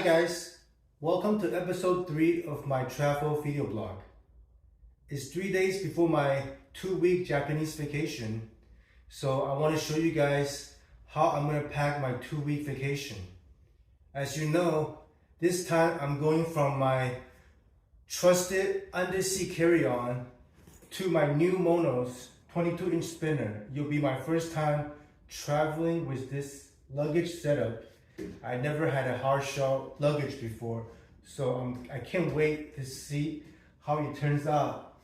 Hi guys, welcome to episode 3 of my travel video blog. It's 3 days before my 2-week Japanese vacation, so I want to show you guys how I'm going to pack my 2-week vacation. As you know, this time I'm going from my trusted undersea carry-on to my new Monos 22-inch spinner. You'll be my first time traveling with this luggage setup. I never had a hard shell luggage before, so I can't wait to see how it turns out.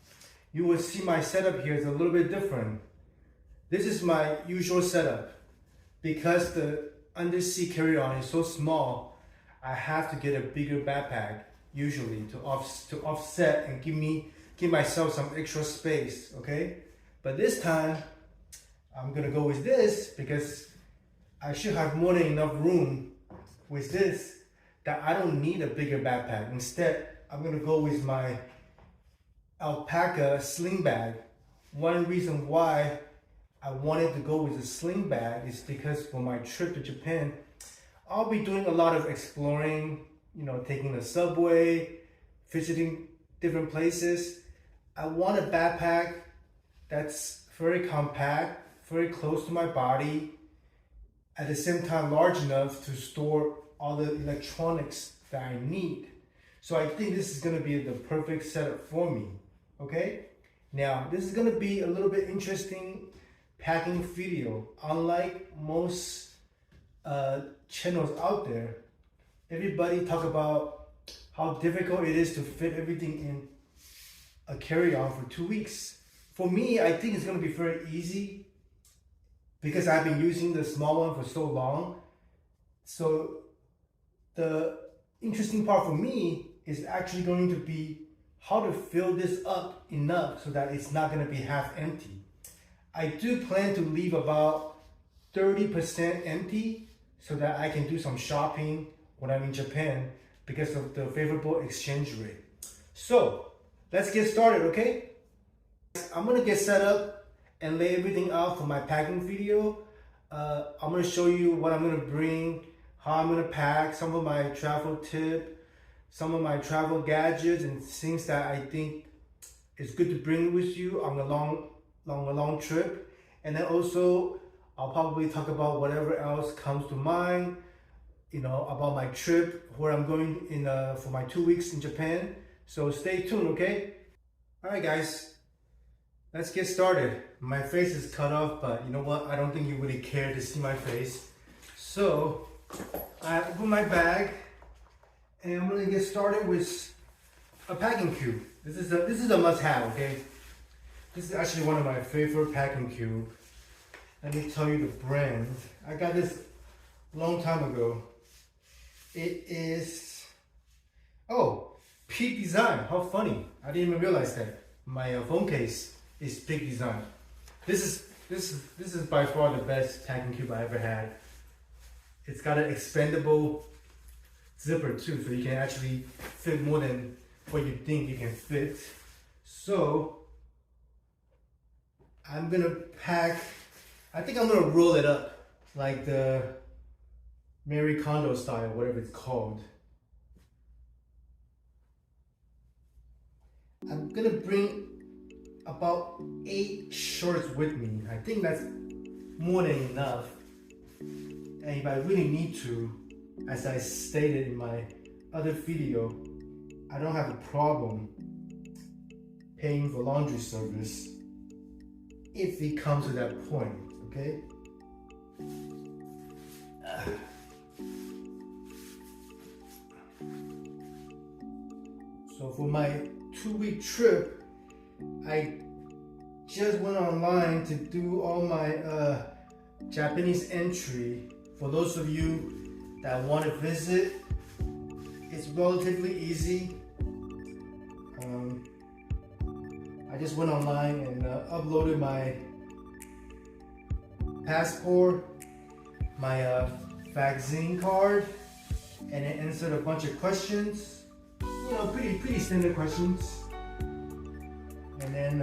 You will see my setup here is a little bit different. This is my usual setup. Because the undersea carry-on is so small, I have to get a bigger backpack usually to offset and give myself some extra space, okay? But this time, I'm gonna go with this because I should have more than enough room with this that I don't need a bigger backpack. Instead, I'm gonna go with my Alpaka sling bag. One reason why I wanted to go with a sling bag is because for my trip to Japan, I'll be doing a lot of exploring, taking the subway, visiting different places. I want a backpack that's very compact, very close to my body, at the same time large enough to store all the electronics that I need. So I think this is gonna be the perfect setup for me, okay? Now, this is gonna be a little bit interesting packing video. Unlike most channels out there, everybody talk about how difficult it is to fit everything in a carry-on for 2 weeks. For me, I think it's gonna be very easy because I've been using the small one for so long. So the interesting part for me is actually going to be how to fill this up enough so that it's not gonna be half empty. I do plan to leave about 30% empty so that I can do some shopping when I'm in Japan because of the favorable exchange rate. So let's get started, okay? I'm gonna get set up and lay everything out for my packing video. I'm gonna show you what I'm gonna bring, how I'm gonna pack, some of my travel tip, some of my travel gadgets and things that I think is good to bring with you on a long trip. And then also, I'll probably talk about whatever else comes to mind, about my trip, where I'm going for my 2 weeks in Japan. So stay tuned, okay? All right, guys. Let's get started. My face is cut off, but you know what? I don't think you really care to see my face. So I open my bag and I'm gonna get started with a packing cube. This is a must-have, okay? This is actually one of my favorite packing cubes. Let me tell you the brand. I got this a long time ago. It is, Peak Design. How funny. I didn't even realize that. My phone case is Peak Design. This is by far the best packing cube I ever had. It's got an expandable zipper too, so you can actually fit more than what you think you can fit. So I'm gonna pack, I think I'm gonna roll it up like the Marie Kondo style, whatever it's called. I'm gonna bring about 8 shorts with me. I think that's more than enough. And if I really need to, as I stated in my other video, I don't have a problem paying for laundry service if it comes to that point, okay? So for my 2-week trip, I just went online to do all my Japanese entry. For those of you that want to visit, it's relatively easy. I just went online and uploaded my passport, my vaccine card, and then answered a bunch of questions. Pretty standard questions. And then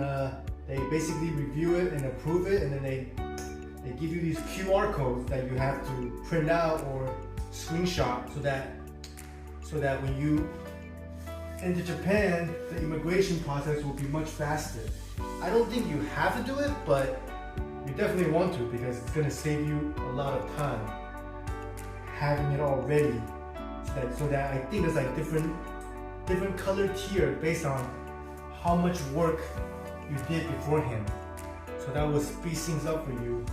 they basically review it and approve it, and then they give you these QR codes that you have to print out or screenshot so that so that when you enter Japan, the immigration process will be much faster. I don't think you have to do it, but you definitely want to because it's going to save you a lot of time having it all ready. So that I think there's like different color tier based on how much work you did beforehand. So that will speed things up for you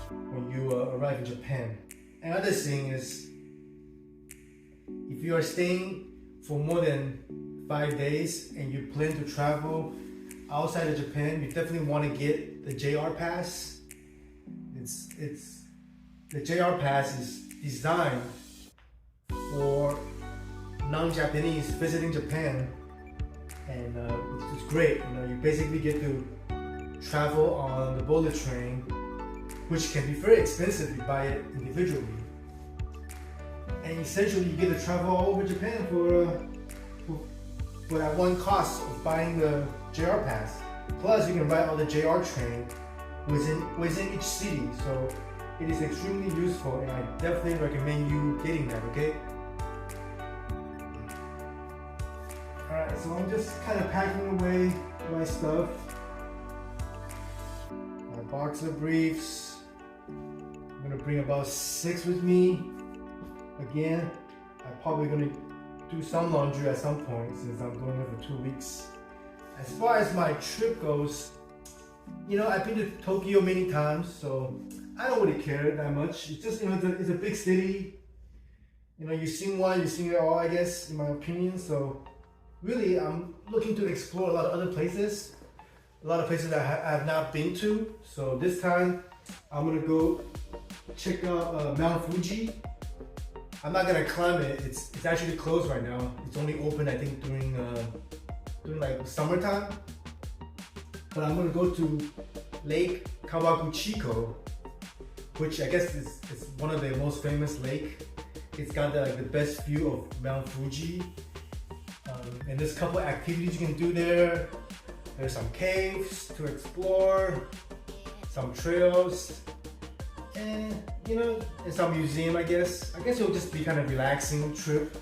when you arrive in Japan. Another thing is, if you are staying for more than 5 days and you plan to travel outside of Japan, you definitely want to get the JR pass. The JR pass is designed for non-Japanese visiting Japan, and it's great. You basically get to travel on the bullet train, which can be very expensive if you buy it individually. And essentially, you get to travel all over Japan for that one cost of buying the JR pass. Plus, you can ride on the JR train within each city. So it is extremely useful, and I definitely recommend you getting that. Okay. All right. So I'm just kind of packing away my stuff. My boxer briefs. I'm gonna bring about 6 with me. Again, I'm probably gonna do some laundry at some point since I'm going there for 2 weeks. As far as my trip goes, I've been to Tokyo many times, so I don't really care that much. It's just, it's a big city. You've seen one, you've seen it all, I guess, in my opinion. So really, I'm looking to explore a lot of other places, a lot of places that I have not been to. So this time, I'm gonna go check out Mount Fuji. I'm not gonna climb it. It's actually closed right now. It's only open, I think, during like summertime. But I'm gonna go to Lake Kawaguchiko, which I guess is one of the most famous lake. It's got the best view of Mount Fuji. And there's a couple activities you can do there. There's some caves to explore, some trails, and and some museum, I guess. I guess it'll just be kind of relaxing trip.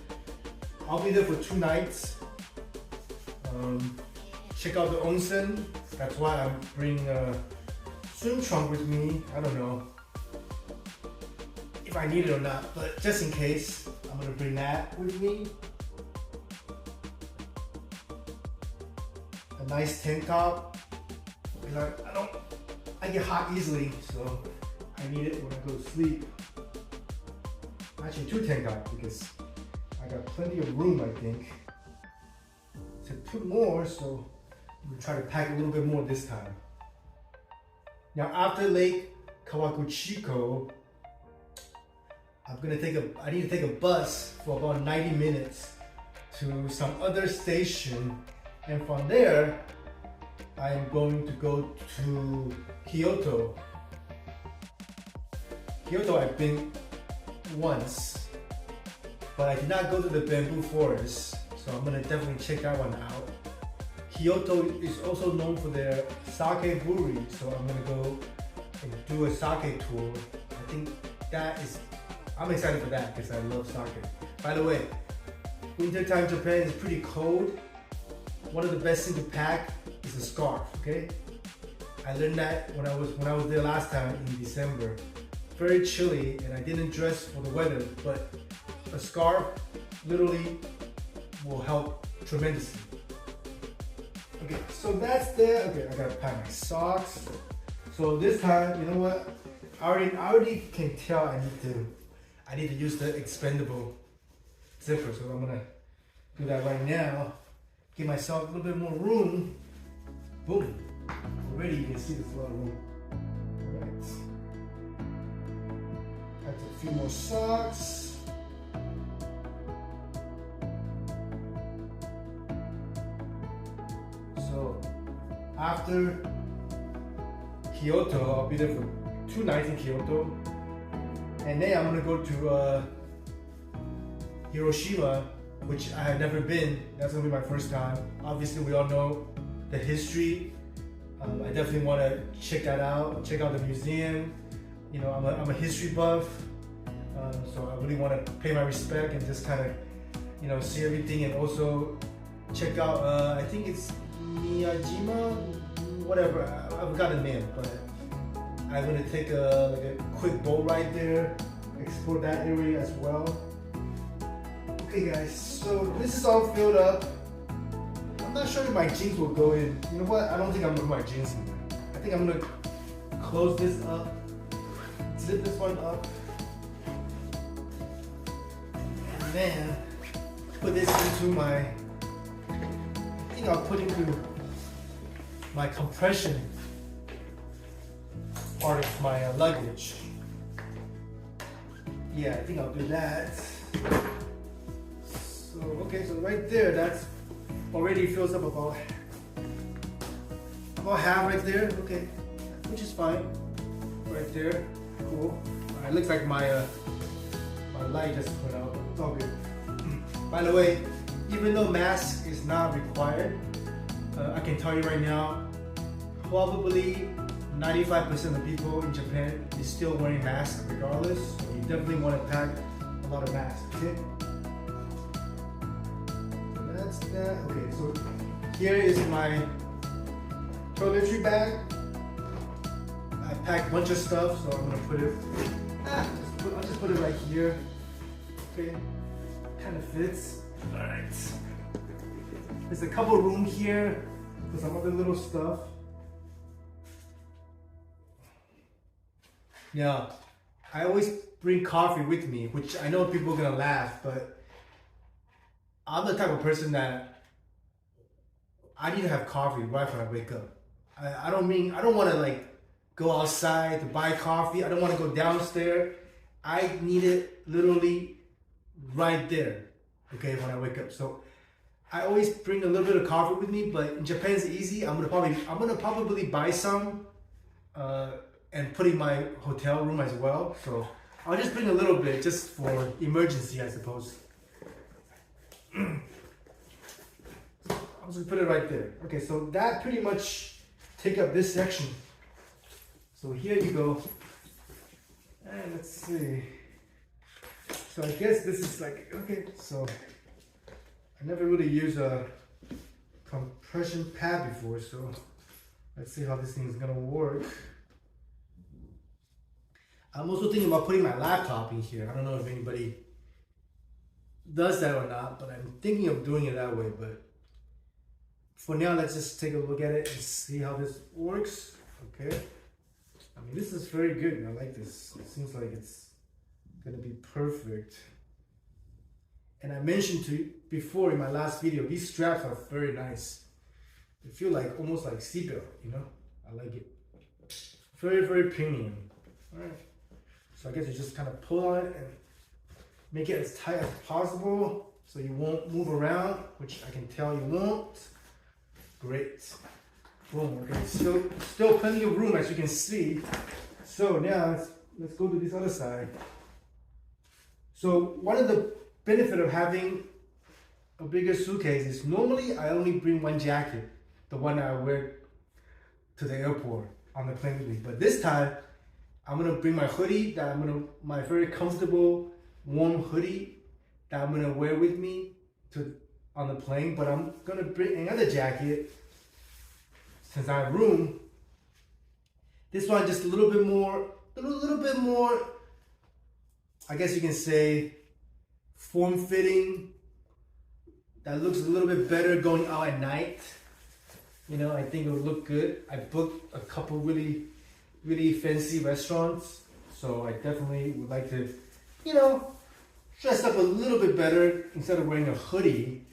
I'll be there for 2 nights. Check out the onsen. That's why I'm bringing a swim trunk with me. I don't know if I need it or not, but just in case, I'm gonna bring that with me. A nice tank top. I get hot easily, so I need it when I go to sleep. Actually, 2 tank tops because I got plenty of room, I think, to put more. So I'm gonna try to pack a little bit more this time. Now, after Lake Kawaguchiko, I need to take a bus for about 90 minutes to some other station, and from there, I am going to go to Kyoto. Kyoto, I've been once, but I did not go to the bamboo forest, so I'm gonna definitely check that one out. Kyoto is also known for their sake brewery, so I'm gonna go and do a sake tour. I think I'm excited for that because I love sake. By the way, wintertime Japan is pretty cold. One of the best things to pack is a scarf, okay? I learned that when I was there last time in December. Very chilly, and I didn't dress for the weather, but a scarf literally will help tremendously. Okay, so that's there. Okay, I gotta pack my socks. So this time, you know what? I already can tell I need to use the expendable zipper, so I'm gonna do that right now. Give myself a little bit more room. Boom. Already you can see there's a lot of room. Alright. That's a few more socks. So after Kyoto, I'll be there for 2 nights in Kyoto. And then I'm gonna go to Hiroshima, which I have never been. That's gonna be my first time. Obviously, we all know the history. I definitely want to check that out. Check out the museum. I'm a history buff, so I really want to pay my respect and just kind of see everything, and also check out, I think it's Miyajima, whatever, I forgot the name, but I'm gonna take a quick boat ride there, explore that area as well. Okay guys, so this is all filled up. I'm not sure if my jeans will go in. You know what, I don't think I'm gonna put my jeans in there. I think I'm gonna close this up, zip this one up, and then put this into my, I think I'll put into my compression part of my luggage. Yeah, I think I'll do that. So, okay, so right there, that's already fills up about half right there. Okay, which is fine. Right there, cool. It looks like my light just put out. It's all good. By the way, even though mask is not required, I can tell you right now, probably 95% of people in Japan is still wearing masks regardless. So you definitely want to pack a lot of masks, okay? So that's that. Okay, so here is my toiletry bag. I packed a bunch of stuff, so I'm gonna put it, I'll just put it right here. Okay, kind of fits. All right. There's a couple room here for some other little stuff. Now, I always bring coffee with me, which I know people are gonna laugh, but I'm the type of person that I need to have coffee right when I wake up. I don't want to like go outside to buy coffee. I don't want to go downstairs. I need it literally right there, okay, when I wake up. So I always bring a little bit of coffee with me, but in Japan it's easy. I'm gonna probably buy some and put in my hotel room as well. So I'll just bring a little bit just for emergency, I suppose. I'm just gonna put it right there. Okay, so that pretty much take up this section. So here you go. And let's see. So I guess this is like, okay, so I never really used a compression pad before, so let's see how this thing is gonna work. I'm also thinking about putting my laptop in here. I don't know if anybody does that or not, but I'm thinking of doing it that way. But for now, let's just take a look at it and see how this works. Okay. I mean, this is very good. I like this. It seems like it's gonna be perfect. And I mentioned to you before in my last video, these straps are very nice. They feel like almost like seatbelt, you know? I like it. Very, very premium. All right. So I guess you just kind of pull on it and make it as tight as possible so you won't move around, which I can tell you won't. Great. Boom. Okay. Still plenty of room, as you can see. So now let's go to this other side. So one of the benefit of having a bigger suitcase is normally I only bring one jacket, the one I wear to the airport on the plane with me. But this time I'm gonna bring my hoodie my very comfortable warm hoodie that I'm gonna wear with me on the plane. But I'm gonna bring another jacket since I have room. This one just a little bit more, I guess you can say, form-fitting. That looks a little bit better going out at night. You know, I think it would look good. I booked a couple really fancy restaurants, so I definitely would like to, you know, dress up a little bit better instead of wearing a hoodie.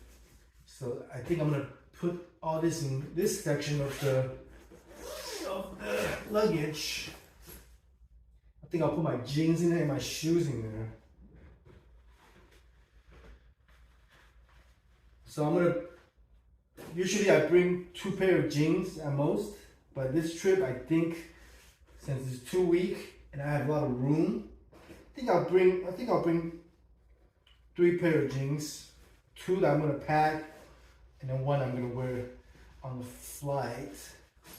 So I think I'm gonna put all this in this section of the luggage. I think I'll put my jeans in there and my shoes in there. So I'm gonna, usually I bring 2 pairs of jeans at most, but this trip I think, since it's 2 weeks and I have a lot of room, I think I'll bring 3 pairs of jeans, 2 that I'm gonna pack, and then 1 I'm gonna wear on the flight.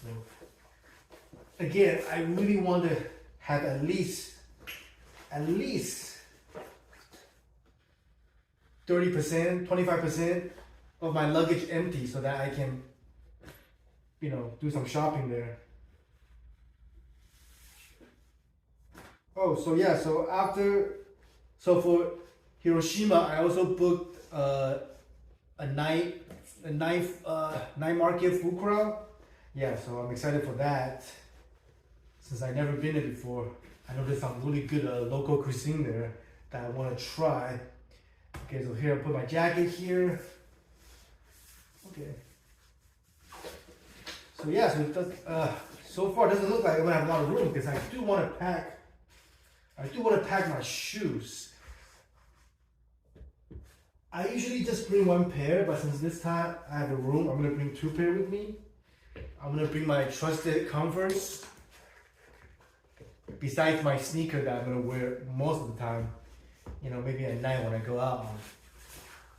So again, I really want to have at least 30%, 25% of my luggage empty so that I can, you know, do some shopping there. Oh, so yeah, so for Hiroshima, I also booked a night market food crawl. Yeah, so I'm excited for that. Since I've never been there before, I know there's some really good local cuisine there that I want to try. Okay, so here I put my jacket here. Okay. So yeah, so it does, so far it doesn't look like I'm gonna have a lot of room because I do want to pack my shoes. I usually just bring one pair, but since this time I have a room, I'm gonna bring two pair with me. I'm gonna bring my trusted Converse. Besides my sneaker that I'm gonna wear most of the time, you know, maybe at night when I go out,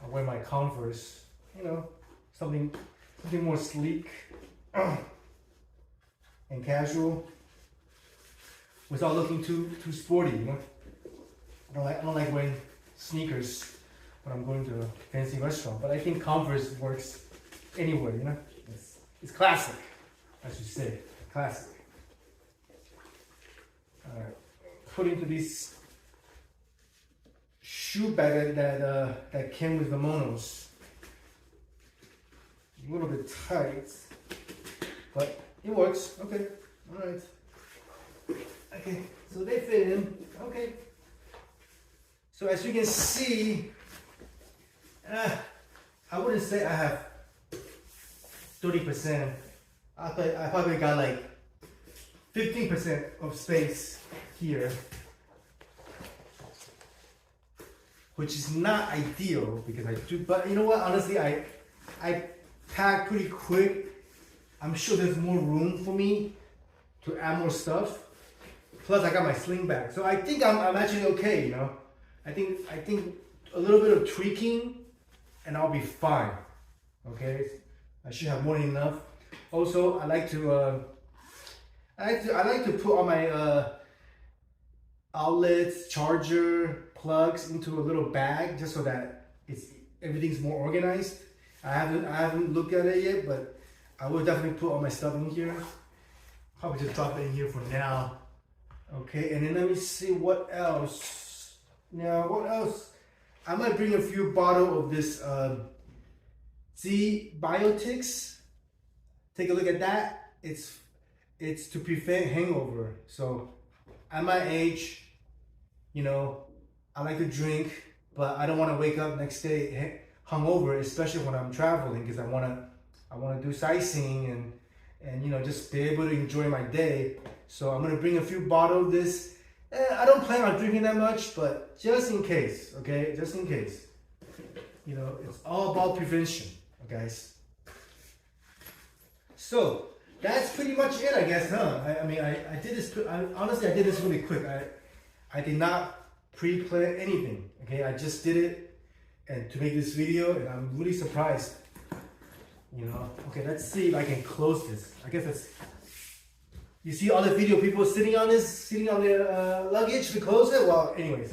I'll wear my Converse. You know, something more sleek and casual, without looking too sporty. You know, I don't like wearing sneakers when I'm going to a fancy restaurant. But I think Converse works anywhere. You know, it's classic, as you say, classic. Put into this shoe bag that came with the monos. A little bit tight, but it works. Okay, all right. Okay, so they fit in. Okay. So as you can see, I wouldn't say I have 30%. I probably got like 15% of space here, which is not ideal because I do, but you know what, honestly, I pack pretty quick. I'm sure there's more room for me to add more stuff. Plus I got my sling bag. So I think I'm actually okay, you know. I think a little bit of tweaking and I'll be fine. Okay? I should have more than enough. Also, I like to put all my outlets, charger, plugs into a little bag just so that everything's more organized. I haven't looked at it yet, but I will definitely put all my stuff in here. Probably just drop it in here for now. Okay, and then let me see what else. Now, what else? I might bring a few bottles of this ZBiotics. Take a look at that. It's to prevent hangover. So at my age, you know, I like to drink, but I don't want to wake up next day hungover, especially when I'm traveling, because I want to do sightseeing and you know, just be able to enjoy my day. So I'm gonna bring a few bottles of this. I don't plan on drinking that much, but just in case, okay, just in case. You know, it's all about prevention, guys. So that's pretty much it, I guess, huh? I mean, I did this. Honestly, I did this really quick. I did not pre-plan anything. Okay, I just did it, and to make this video, and I'm really surprised. You know. Okay, let's see if I can close this. I guess it's. You see all the video people sitting on their luggage to close it. Well, anyways,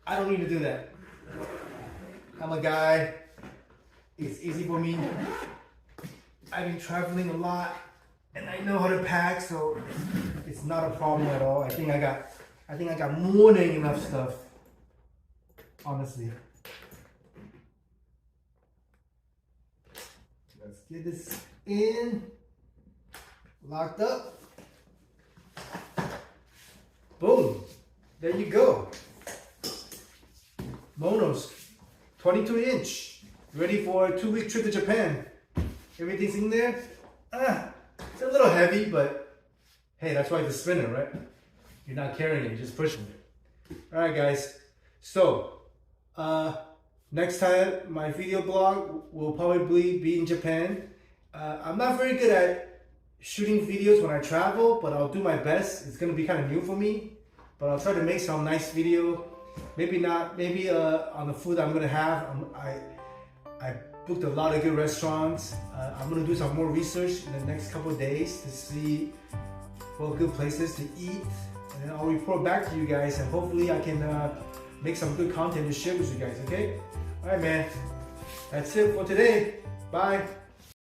I don't need to do that. I'm a guy. It's easy for me. I've been traveling a lot, and I know how to pack, so it's not a problem at all. I think I got more than enough stuff, honestly. Let's get this in, locked up. Boom, there you go. Monos, 22-inch, ready for a 2-week trip to Japan. Everything's in there. It's a little heavy, but hey, that's why it's a spinner, right? You're not carrying it, you're just pushing it. All right, guys. So, next time, my video blog will probably be in Japan. I'm not very good at shooting videos when I travel, but I'll do my best. It's gonna be kind of new for me, but I'll try to make some nice video. Maybe on the food I'm gonna have. I booked a lot of good restaurants. I'm gonna do some more research in the next couple of days to see what good places to eat, and then I'll report back to you guys, and hopefully I can make some good content to share with you guys. Okay? All right, man. That's it for today. Bye.